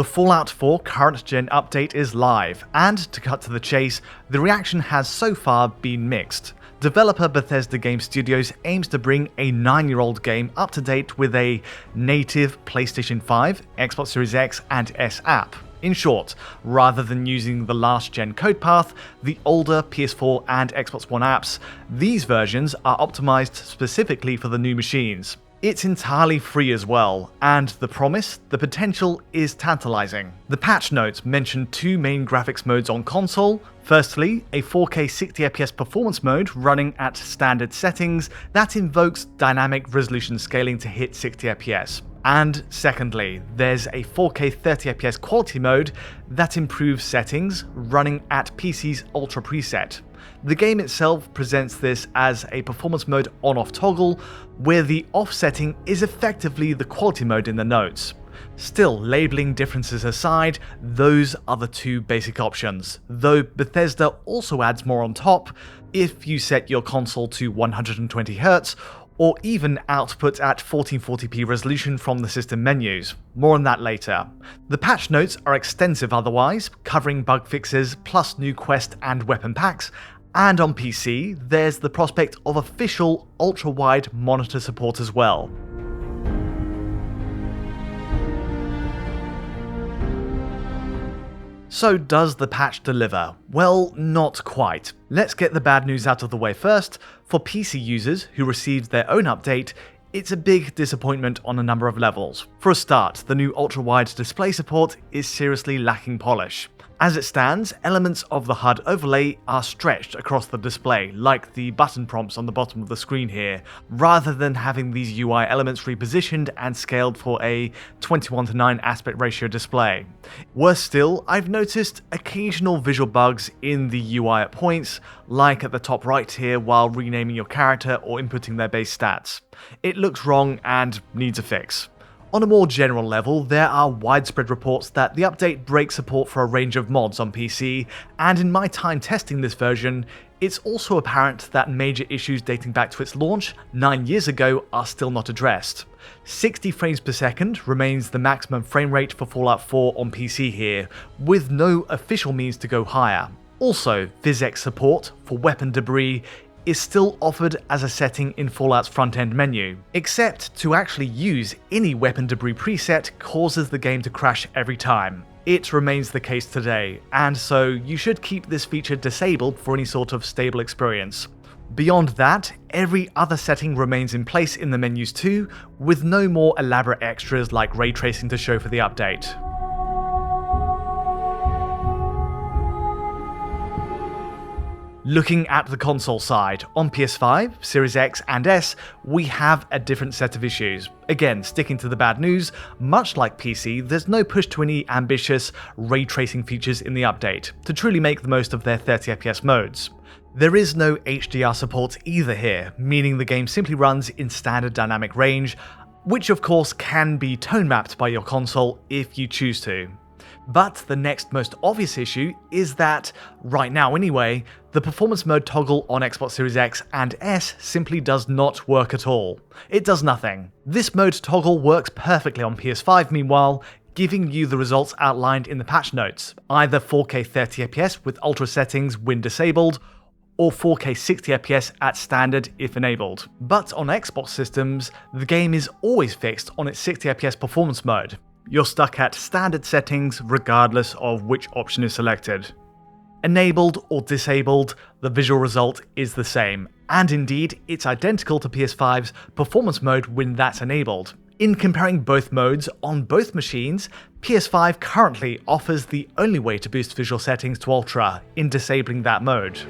The Fallout 4 current gen update is live, and to cut to the chase, the reaction has so far been mixed. Developer Bethesda Game Studios aims to bring a 9-year-old game up to date with a native PlayStation 5, Xbox Series X and S app. In short, rather than using the last gen code path, the older PS4 and Xbox One apps, these versions are optimized specifically for the new machines. It's entirely free as well, and the promise, the potential is tantalizing. The patch notes mention two main graphics modes on console. Firstly, a 4K 60fps performance mode running at standard settings that invokes dynamic resolution scaling to hit 60fps. And secondly, there's a 4K 30fps quality mode that improves settings running at PC's Ultra preset. The game itself presents this as a performance mode on-off toggle, where the off setting is effectively the quality mode in the notes. Still, labeling differences aside, those are the two basic options, though Bethesda also adds more on top if you set your console to 120Hz, or even output at 1440p resolution from the system menus. More on that later. The patch notes are extensive otherwise, covering bug fixes plus new quest and weapon packs, and on PC, there's the prospect of official ultra-wide monitor support as well. So does the patch deliver? Well, not quite. Let's get the bad news out of the way first. For PC users who received their own update, it's a big disappointment on a number of levels. For a start, the new ultra-wide display support is seriously lacking polish. As it stands, elements of the HUD overlay are stretched across the display, like the button prompts on the bottom of the screen here, rather than having these UI elements repositioned and scaled for a 21:9 aspect ratio display. Worse still, I've noticed occasional visual bugs in the UI at points, like at the top right here while renaming your character or inputting their base stats. It looks wrong and needs a fix. On a more general level, there are widespread reports that the update breaks support for a range of mods on PC, and in my time testing this version, it's also apparent that major issues dating back to its launch 9 years ago are still not addressed. 60 frames per second remains the maximum frame rate for Fallout 4 on PC here, with no official means to go higher. Also, PhysX support for weapon debris is still offered as a setting in Fallout's front-end menu, except to actually use any weapon debris preset causes the game to crash every time. It remains the case today, and so you should keep this feature disabled for any sort of stable experience. Beyond that, every other setting remains in place in the menus too, with no more elaborate extras like ray tracing to show for the update. Looking at the console side, on PS5, Series X and S, we have a different set of issues. Again, sticking to the bad news, much like PC, there's no push to any ambitious ray tracing features in the update, to truly make the most of their 30fps modes. There is no HDR support either here, meaning the game simply runs in standard dynamic range, which of course can be tone mapped by your console if you choose to. But the next most obvious issue is that, right now anyway, the performance mode toggle on Xbox Series X and S simply does not work at all. It does nothing. This mode toggle works perfectly on PS5 meanwhile, giving you the results outlined in the patch notes, either 4K 30fps with ultra settings when disabled, or 4K 60fps at standard if enabled. But on Xbox systems, the game is always fixed on its 60fps performance mode. You're stuck at standard settings regardless of which option is selected. Enabled or disabled, the visual result is the same, and indeed it's identical to PS5's performance mode when that's enabled. In comparing both modes on both machines, PS5 currently offers the only way to boost visual settings to Ultra in disabling that mode.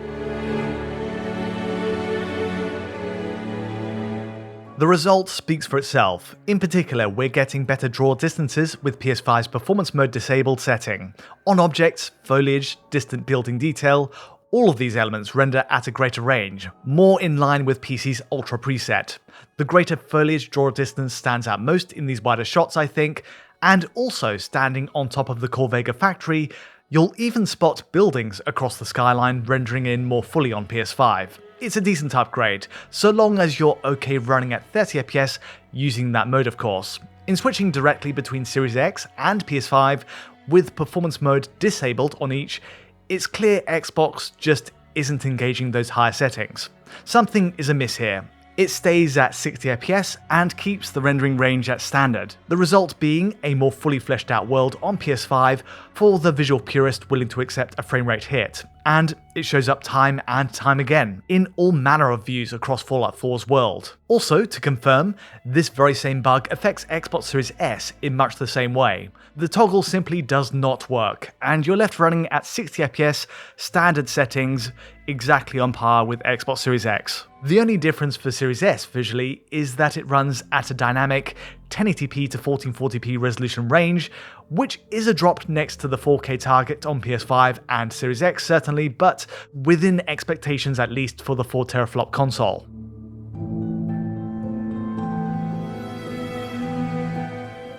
The result speaks for itself. In particular, we're getting better draw distances with PS5's performance mode disabled setting. On objects, foliage, distant building detail, all of these elements render at a greater range, more in line with PC's Ultra preset. The greater foliage draw distance stands out most in these wider shots, I think, and also standing on top of the Corvega factory, you'll even spot buildings across the skyline rendering in more fully on PS5. it's a decent upgrade, so long as you're okay running at 30 FPS using that mode of course. In switching directly between Series X and PS5 with performance mode disabled on each, it's clear Xbox just isn't engaging those higher settings. Something is amiss here. It stays at 60 FPS and keeps the rendering range at standard, the result being a more fully fleshed out world on PS5 for the visual purist willing to accept a frame rate hit. And it shows up time and time again, in all manner of views across Fallout 4's world. Also, to confirm, this very same bug affects Xbox Series S in much the same way. The toggle simply does not work, and you're left running at 60 FPS standard settings, exactly on par with Xbox Series X. The only difference for Series S visually is that it runs at a dynamic 1080p to 1440p resolution range, which is a drop next to the 4K target on PS5 and Series X certainly, but within expectations at least for the 4 teraflop console.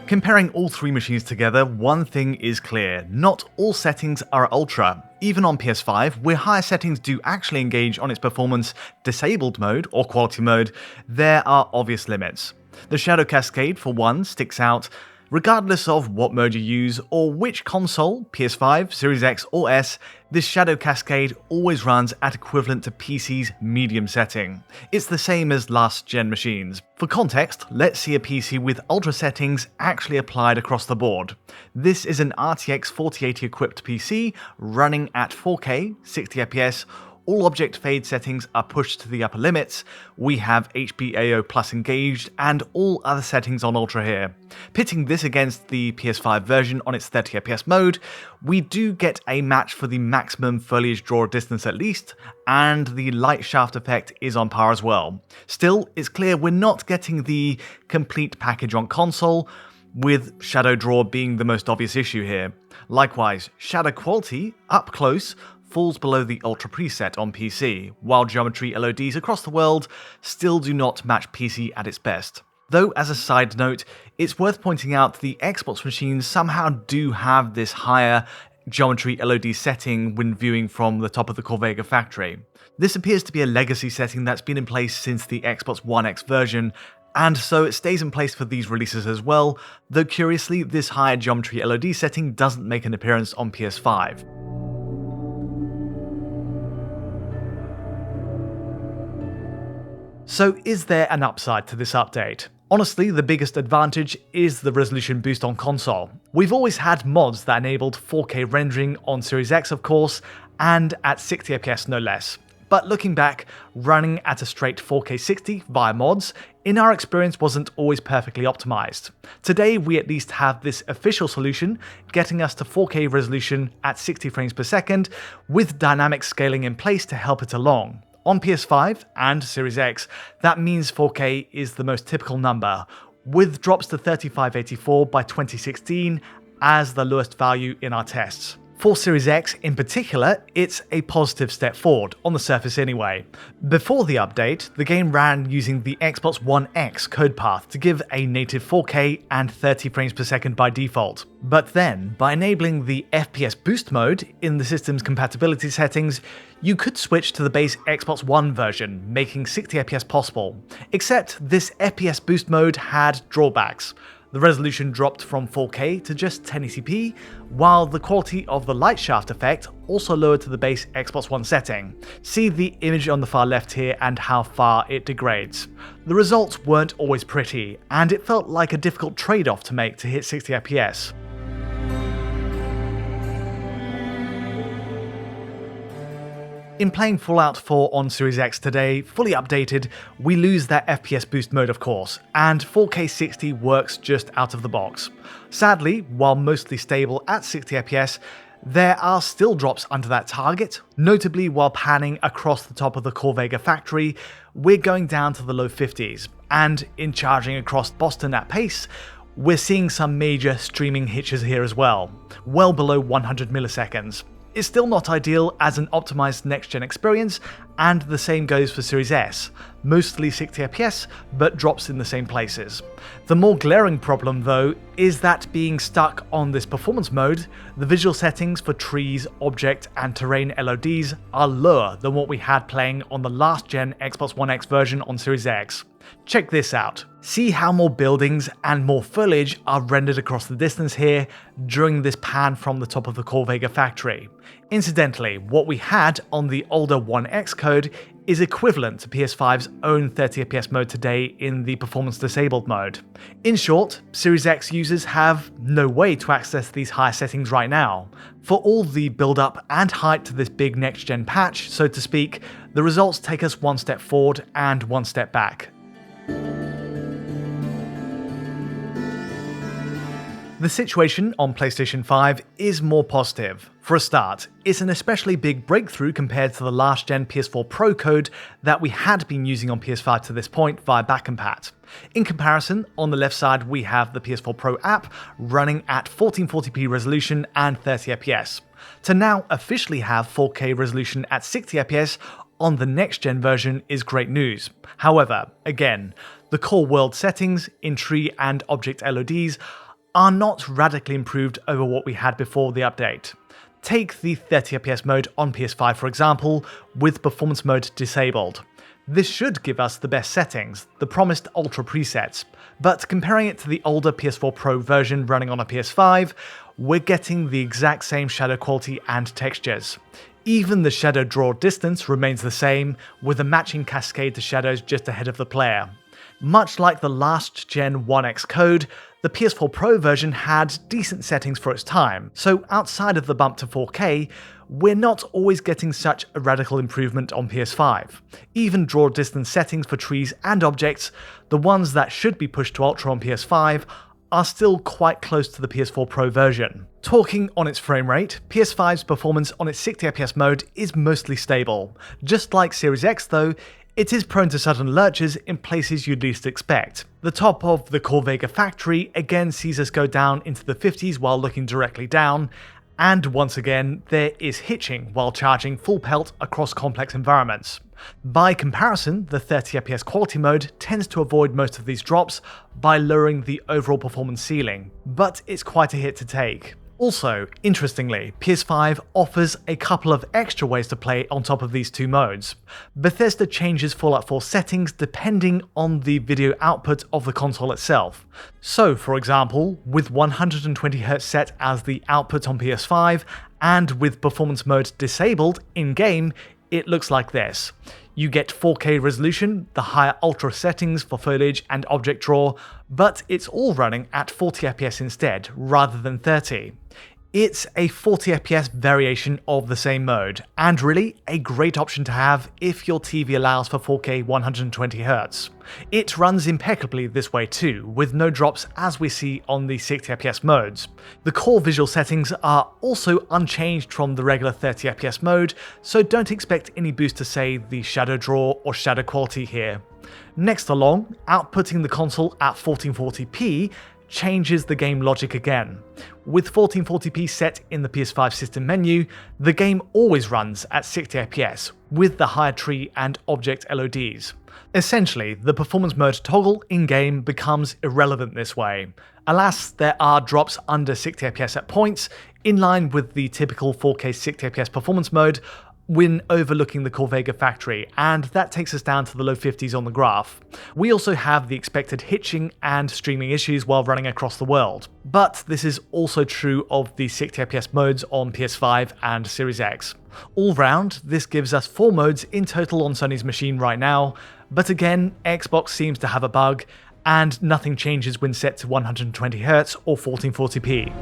Comparing all three machines together, one thing is clear: not all settings are ultra. Even on PS5, where higher settings do actually engage on its performance disabled mode or quality mode, there are obvious limits. The shadow cascade, for one, sticks out. Regardless of what mode you use or which console, PS5, Series X or S, this shadow cascade always runs at equivalent to PC's medium setting. It's the same as last gen machines. For context, let's see a PC with ultra settings actually applied across the board. This is an RTX 4080 equipped PC running at 4K, 60 FPS. All object fade settings are pushed to the upper limits, we have HBAO Plus engaged, and all other settings on Ultra here. Pitting this against the PS5 version on its 30 FPS mode, we do get a match for the maximum foliage draw distance at least, and the light shaft effect is on par as well. Still, it's clear we're not getting the complete package on console, with shadow draw being the most obvious issue here. Likewise, shadow quality, up close, falls below the Ultra preset on PC, while geometry LODs across the world still do not match PC at its best. Though, as a side note, it's worth pointing out the Xbox machines somehow do have this higher geometry LOD setting when viewing from the top of the Corvega factory. This appears to be a legacy setting that's been in place since the Xbox One X version, and so it stays in place for these releases as well, though curiously this higher geometry LOD setting doesn't make an appearance on PS5. So is there an upside to this update? Honestly, the biggest advantage is the resolution boost on console. We've always had mods that enabled 4K rendering on Series X of course, and at 60 FPS no less. But looking back, running at a straight 4K 60 via mods, in our experience wasn't always perfectly optimized. Today we at least have this official solution, getting us to 4K resolution at 60 frames per second, with dynamic scaling in place to help it along. On PS5 and Series X, that means 4K is the most typical number, with drops to 3584 by 2016 as the lowest value in our tests. For Series X in particular, it's a positive step forward, on the surface anyway. Before the update, the game ran using the Xbox One X code path to give a native 4K and 30 frames per second by default. But then, by enabling the FPS boost mode in the system's compatibility settings, you could switch to the base Xbox One version, making 60 FPS possible. Except this FPS boost mode had drawbacks. The resolution dropped from 4K to just 1080p, while the quality of the light shaft effect also lowered to the base Xbox One setting. See the image on the far left here and how far it degrades. The results weren't always pretty, and it felt like a difficult trade-off to make to hit 60 FPS. In playing Fallout 4 on Series X today, fully updated, we lose that FPS boost mode of course, and 4K 60 works just out of the box. Sadly, while mostly stable at 60 FPS, there are still drops under that target, notably while panning across the top of the Corvega factory, we're going down to the low 50s, and in charging across Boston at pace, we're seeing some major streaming hitches here as well, well below 100 milliseconds. It's still not ideal as an optimized next-gen experience, and the same goes for Series S, mostly 60fps but drops in the same places. The more glaring problem though is that being stuck on this performance mode, the visual settings for trees, object and terrain LODs are lower than what we had playing on the last gen Xbox One X version on Series X. Check this out. See how more buildings and more foliage are rendered across the distance here during this pan from the top of the Corvega factory. Incidentally, what we had on the older One X code is equivalent to PS5's own 30fps mode today in the performance disabled mode. In short, Series X users have no way to access these higher settings right now. For all the build up and hype to this big next gen patch, so to speak, the results take us one step forward and one step back. The situation on PlayStation 5 is more positive. For a start, it's an especially big breakthrough compared to the last gen PS4 Pro code that we had been using on PS5 to this point via backcompat. In comparison, on the left side we have the PS4 Pro app running at 1440p resolution and 30fps. To now officially have 4K resolution at 60fps on the next gen version is great news. However, again, the core world settings in tree and object LODs are not radically improved over what we had before the update. Take the 30fps mode on PS5 for example, with performance mode disabled. This should give us the best settings, the promised ultra presets, but comparing it to the older PS4 Pro version running on a PS5, we're getting the exact same shadow quality and textures. Even the shadow draw distance remains the same, with a matching cascade to shadows just ahead of the player. Much like the last gen One X code, the PS4 Pro version had decent settings for its time, so outside of the bump to 4K, we're not always getting such a radical improvement on PS5. Even draw distance settings for trees and objects, the ones that should be pushed to Ultra on PS5, are still quite close to the PS4 Pro version. Talking on its frame rate, PS5's performance on its 60fps mode is mostly stable. Just like Series X though, it is prone to sudden lurches in places you'd least expect. The top of the Corvega factory again sees us go down into the 50s while looking directly down, and once again there is hitching while charging full pelt across complex environments. By comparison, the 30fps quality mode tends to avoid most of these drops by lowering the overall performance ceiling, but it's quite a hit to take. Also, interestingly, PS5 offers a couple of extra ways to play on top of these two modes. Bethesda changes Fallout 4 settings depending on the video output of the console itself. So, for example, with 120Hz set as the output on PS5, and with performance mode disabled in-game, it looks like this. You get 4K resolution, the higher ultra settings for foliage and object draw, but it's all running at 40fps instead, rather than 30. It's a 40fps variation of the same mode, and really a great option to have if your TV allows for 4K 120Hz. It runs impeccably this way too, with no drops as we see on the 60fps modes. The core visual settings are also unchanged from the regular 30fps mode, so don't expect any boost to say the shadow draw or shadow quality here. Next along, outputting the console at 1440p changes the game logic again. With 1440p set in the PS5 system menu, the game always runs at 60fps, with the higher tree and object LODs. Essentially, the performance mode toggle in-game becomes irrelevant this way. Alas, there are drops under 60fps at points, in line with the typical 4K 60fps performance mode, when overlooking the Corvega factory, and that takes us down to the low 50s on the graph. We also have the expected hitching and streaming issues while running across the world, but this is also true of the 60fps modes on PS5 and Series X. All round, this gives us 4 modes in total on Sony's machine right now, but again, Xbox seems to have a bug, and nothing changes when set to 120Hz or 1440p.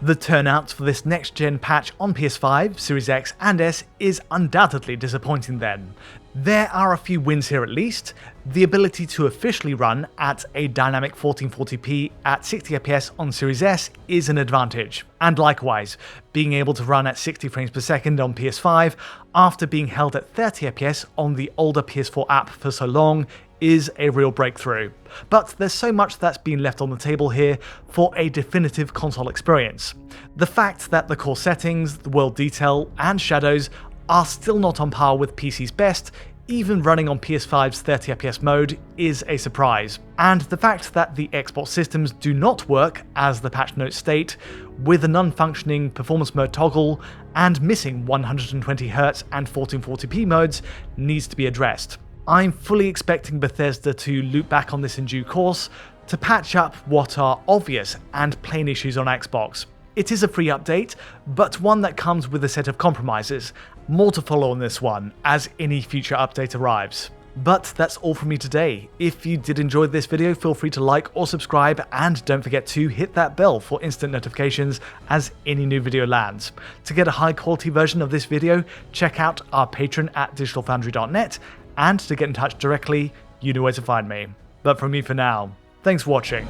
The turnout for this next-gen patch on PS5, Series X and S is undoubtedly disappointing then. There are a few wins here at least. The ability to officially run at a dynamic 1440p at 60fps on Series S is an advantage, and likewise, being able to run at 60 frames per second on PS5 after being held at 30fps on the older PS4 app for so long is a real breakthrough. But there's so much that's been left on the table here for a definitive console experience. The fact that the core settings, the world detail, and shadows are still not on par with PC's best, even running on PS5's 30fps mode, is a surprise. And the fact that the Xbox systems do not work, as the patch notes state, with a non-functioning performance mode toggle and missing 120Hz and 1440p modes needs to be addressed. I'm fully expecting Bethesda to loop back on this in due course to patch up what are obvious and plain issues on Xbox. It is a free update, but one that comes with a set of compromises. More to follow on this one, as any future update arrives. But that's all from me today. If you did enjoy this video, feel free to like or subscribe, and don't forget to hit that bell for instant notifications as any new video lands. To get a high quality version of this video, check out our Patreon at digitalfoundry.net, and to get in touch directly, you know where to find me. But from me for now, thanks for watching.